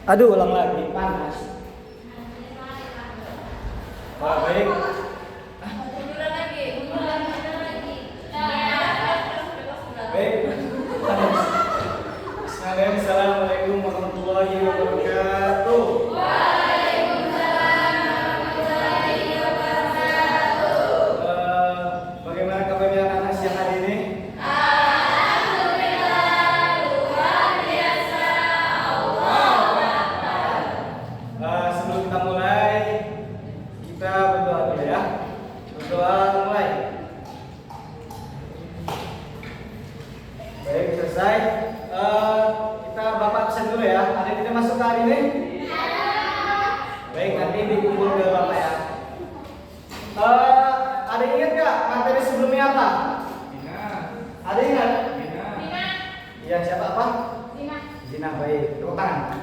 Aduh, ulang lagi, panas. Baik. Baik. Assalamualaikum warahmatullahi wabarakatuh. Bagaimana kabarnya anak-anak siang hari ini? Sebelum kita mulai, kita berdoa dulu ya. Berdoa mulai. Baik, selesai. Kita Bapak absen dulu ya. Ada yang tidak masuk ke hari ini? Baik, nanti dikumpul ke Bapak ya. Ada yang ingat nggak materi sebelumnya apa? Ada yang ingat? Iya, siapa apa? Zina. Baik, tepuk tangan.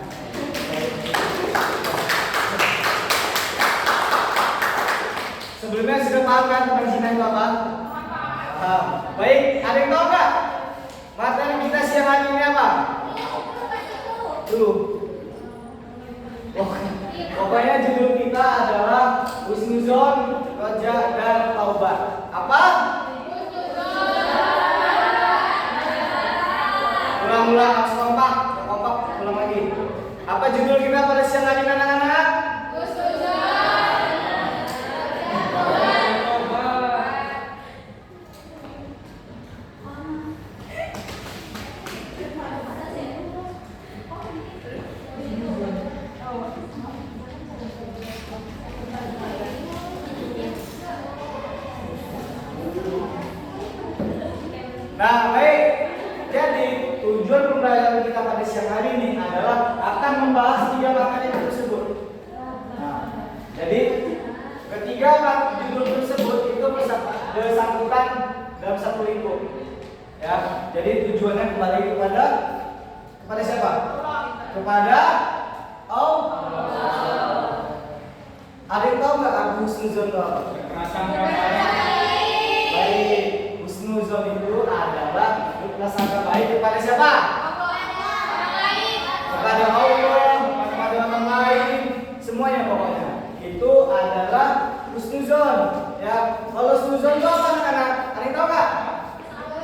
Sebelumnya sudah paham kan tentang zina itu apa? Baik, ada yang tahu nggak materi kita siang hari ini apa? Dulu. Pokoknya judul kita adalah husnuzon, roja dan taubat. Apa? Ulang-ulang harus kompak, ulang lagi. Apa judul kita pada siang hari ini anak-anak? Nah, baik. Jadi, tujuan pembelajaran kita pada siang hari ini adalah akan membahas 3 materi tersebut. Nah, jadi ketiga judul tersebut itu bersangkutan dalam satu lingkup. Ya, jadi tujuannya kembali kepada siapa? Kepada Allah. Ada yang tahu nggak arti husnuzon itu apa? Baik. Husnuzon itu adalah berprasangka baik kepada siapa? Kepada Allah, kepada orang lain, semuanya pokoknya. Itu adalah husnuzon. Ya, kalau husnuzon itu apa anak-anak? Ada yang tahu nggak?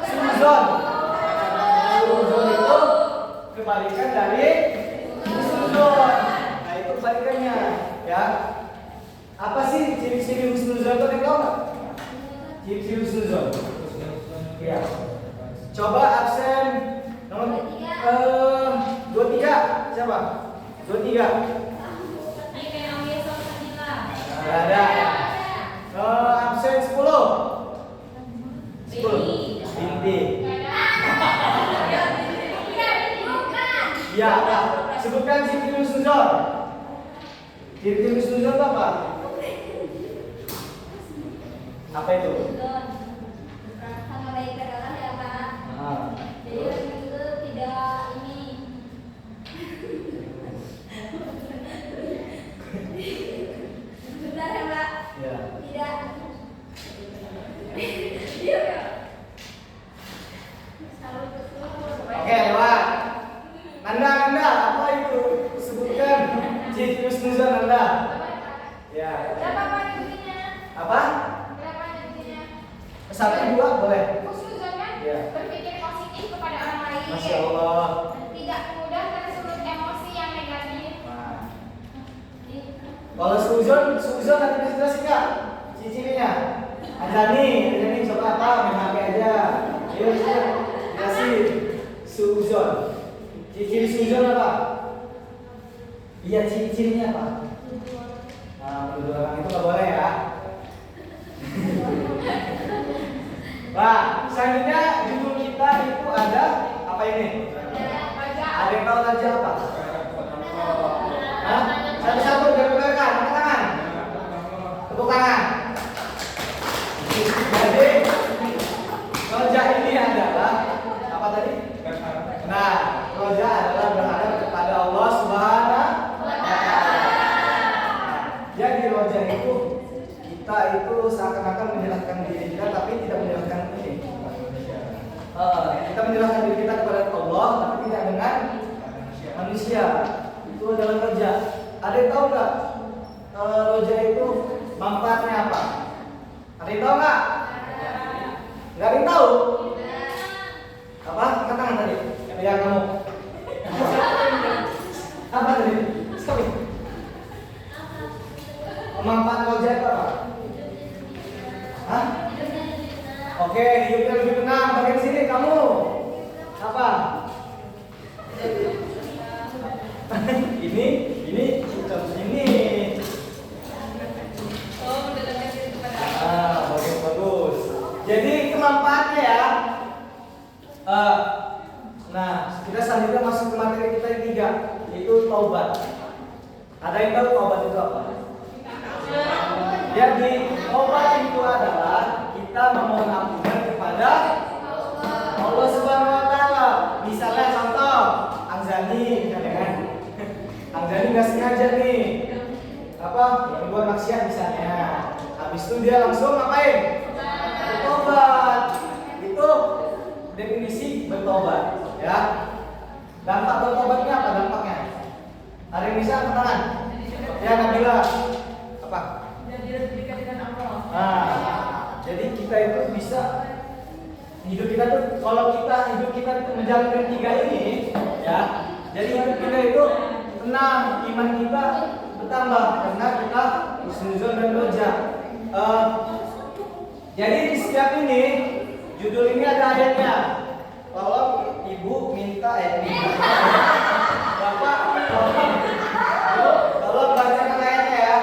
Husnuzon. Husnuzon itu kebalikan dari husnuzon. Nah, itu kebalikannya. Ya. Apa sih ciri-ciri husnuzon itu? Ada yang tahu nggak? Ciri-ciri husnuzon. Ya. Coba absen nomor 23. Siapa? 23. Enggak ada. Absen 10. 10. Binti. Ya, sebutkan ciri husnuzon. Ciri husnuzon itu apa? Apa itu? Jadi itu tidak ini. Bentar ya Mbak. Ya. Tidak. Oke, lewat. Nanda, apa itu? Sebutkan ciri husnuzon Nanda. Ya. Berapa panjangnya? Apa? Berapa panjangnya? 1, 2 boleh. Husnuzon kan? Ya. Berpikir positif kepada orang lain. Masya Allah. Tidak mudah tersulut emosi yang negatif. Nah. Kalau suzon nanti bisa jelasin nggak ciri-cirinya? Anjani coba apa? Main HP aja. Ayo jelasin. Suzon. Ciri suzon apa? Iya, ciri-cirinya apa? Nah, menuduh orang itu nggak boleh ya. Nah, selanjutnya judul kita itu ada apa ini? Ada yang tahu aja apa? Hah? Satu-satu diperkenalkan, angkat tangan. Tepuk tangan. Jadi, roja ini adalah apa tadi? Nah, roja adalah berharap kepada Allah Subhanahu wa Ta'ala. Jadi roja itu kita itu seakan-akan menyerahkan diri kita, tapi tidak menyerahkan ini. Kita menyerahkan diri kita kepada Allah, tapi tidak dengan manusia. itu adalah roja. Ada yang tahu nggak roja itu manfaatnya apa? Ada yang tahu nggak? Nggak ada yang tahu? Apa? Angkat tangan tadi. Ya kamu. Apa tadi? Sekali. Manfaat roja itu apa? Hah? Oke, hidupnya lebih tenang. Bagian sini kamu. Apa? ini ini. Bagus. Jadi itu manfaatnya ya. Nah, kita selanjutnya masuk ke materi kita yang ketiga, yaitu taubat. Ada yang tahu taubat itu apa? Jadi taubat itu adalah kita memohon ampunan kepada Allah Subhanahu Wa Taala. Misalnya contoh, Angzani, kan? Angzani nggak sengaja nih, membuat maksiat misalnya. Habis itu dia langsung ngapain? Bertobat. Itu definisi bertobat, ya. Dampak bertobatnya apa dampaknya? Ada yang bisa angkat tangan? Ya, Nabila. Apa? Jadi lebih dekat dengan Allah. Jadi kita itu bisa hidup kita tuh, kalau kita hidup kita itu menjalankan tiga ini, ya. Jadi hidup kita itu tenang, iman kita bertambah karena kita husnuzon dan roja. Jadi di setiap ini judul ini ada ayatnya. Tolong ibu minta bapak tolong bacakan ayatnya ya.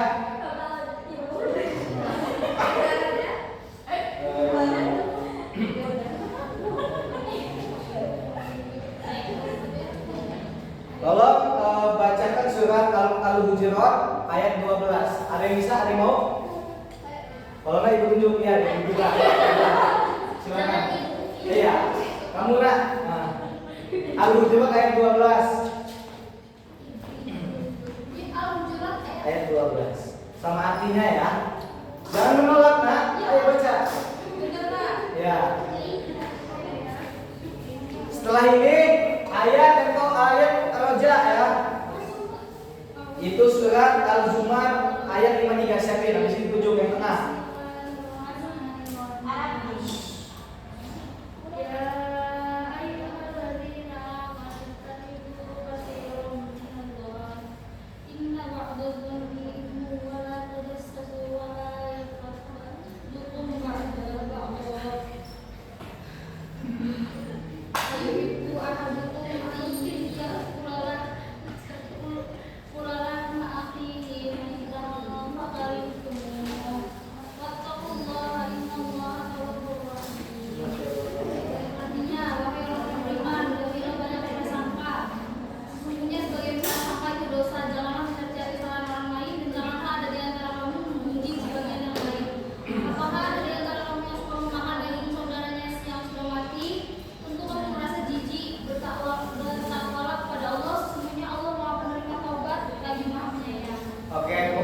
Tolong bacakan surat Al-Hujurat ayat 12. Ada yang bisa? Ada yang mau? Kalau nggak ibu tunjuk ya, ibu juga. Silakan. Iya, kamu nak. Al-Hujurat ayat 12. Ayat 12. Sama artinya ya. Jangan menolak nak. Ayo baca. Ya. Setelah ini ayat roja ya. Itu surat Al-Zumar ayat 53 siapa yang habis ditunjuk yang tengah.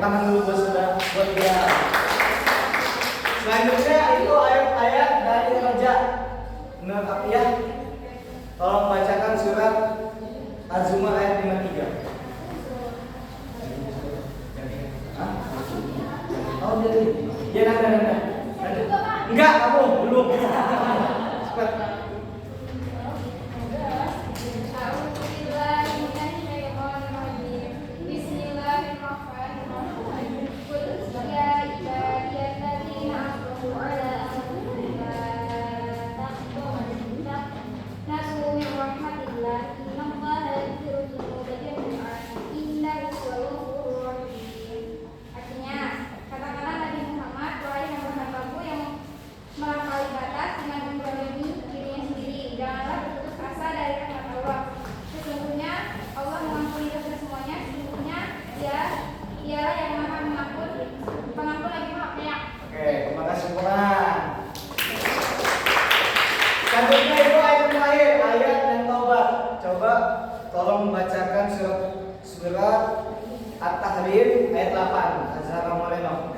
Tangan dulu buat dia. Selanjutnya itu ayat-ayat dari roja. Menurut apa ya? Tolong bacakan surat Az-Zumar ayat 53. Oh jadi, ya nanda. Enggak, kamu belum. Cepat. Selanjutnya itu ayat terakhir, ayat yang taubat. Coba tolong membacakan surat At-Tahrim ayat 8. Azhar Moreno.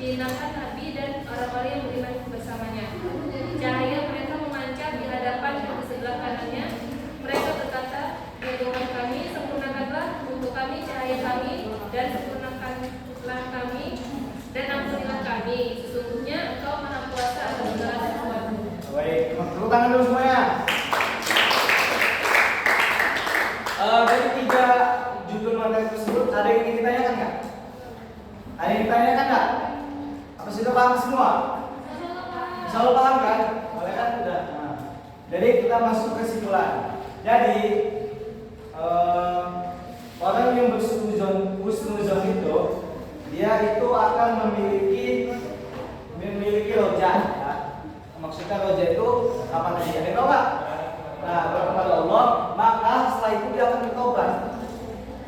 dihinakan Nabi dan orang-orang yang beriman bersamanya. Cahaya mereka memancar di hadapan dan di sebelah kanannya. Mereka berkata, ya Tuhan kami, sempurnakanlah untuk kami cahaya kami dan sempurnakanlah kami dan ampunilah kami. Sesungguhnya Engkau Maha Kuasa atas segala sesuatu. Baik, tepuk tangan dulu semuanya. Dari 3 judul materi tersebut ada yang ingin ditanyakan nggak? Ada yang ditanyakan nggak? Apa sudah paham semua? Insya Allah paham kan? Boleh kan? Sudah. Nah, jadi kita masuk kesimpulan. Jadi orang yang husnuzon itu dia itu akan memiliki roja. Ya. Maksudnya roja itu apa tadi? Ada yang tahu nggak? Nah, kalau kepada Allah, maka setelah itu dia akan bertobat.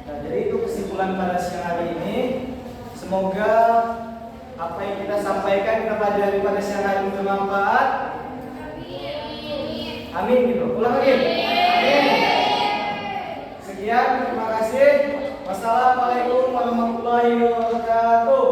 Nah, jadi itu kesimpulan pada siang hari ini. Semoga apa yang kita sampaikan, kita pelajari pada siang hari ini bermanfaat. Amin gitu. Ulang lagi. Amin. Sekian, terima kasih. Wassalamualaikum warahmatullahi wabarakatuh.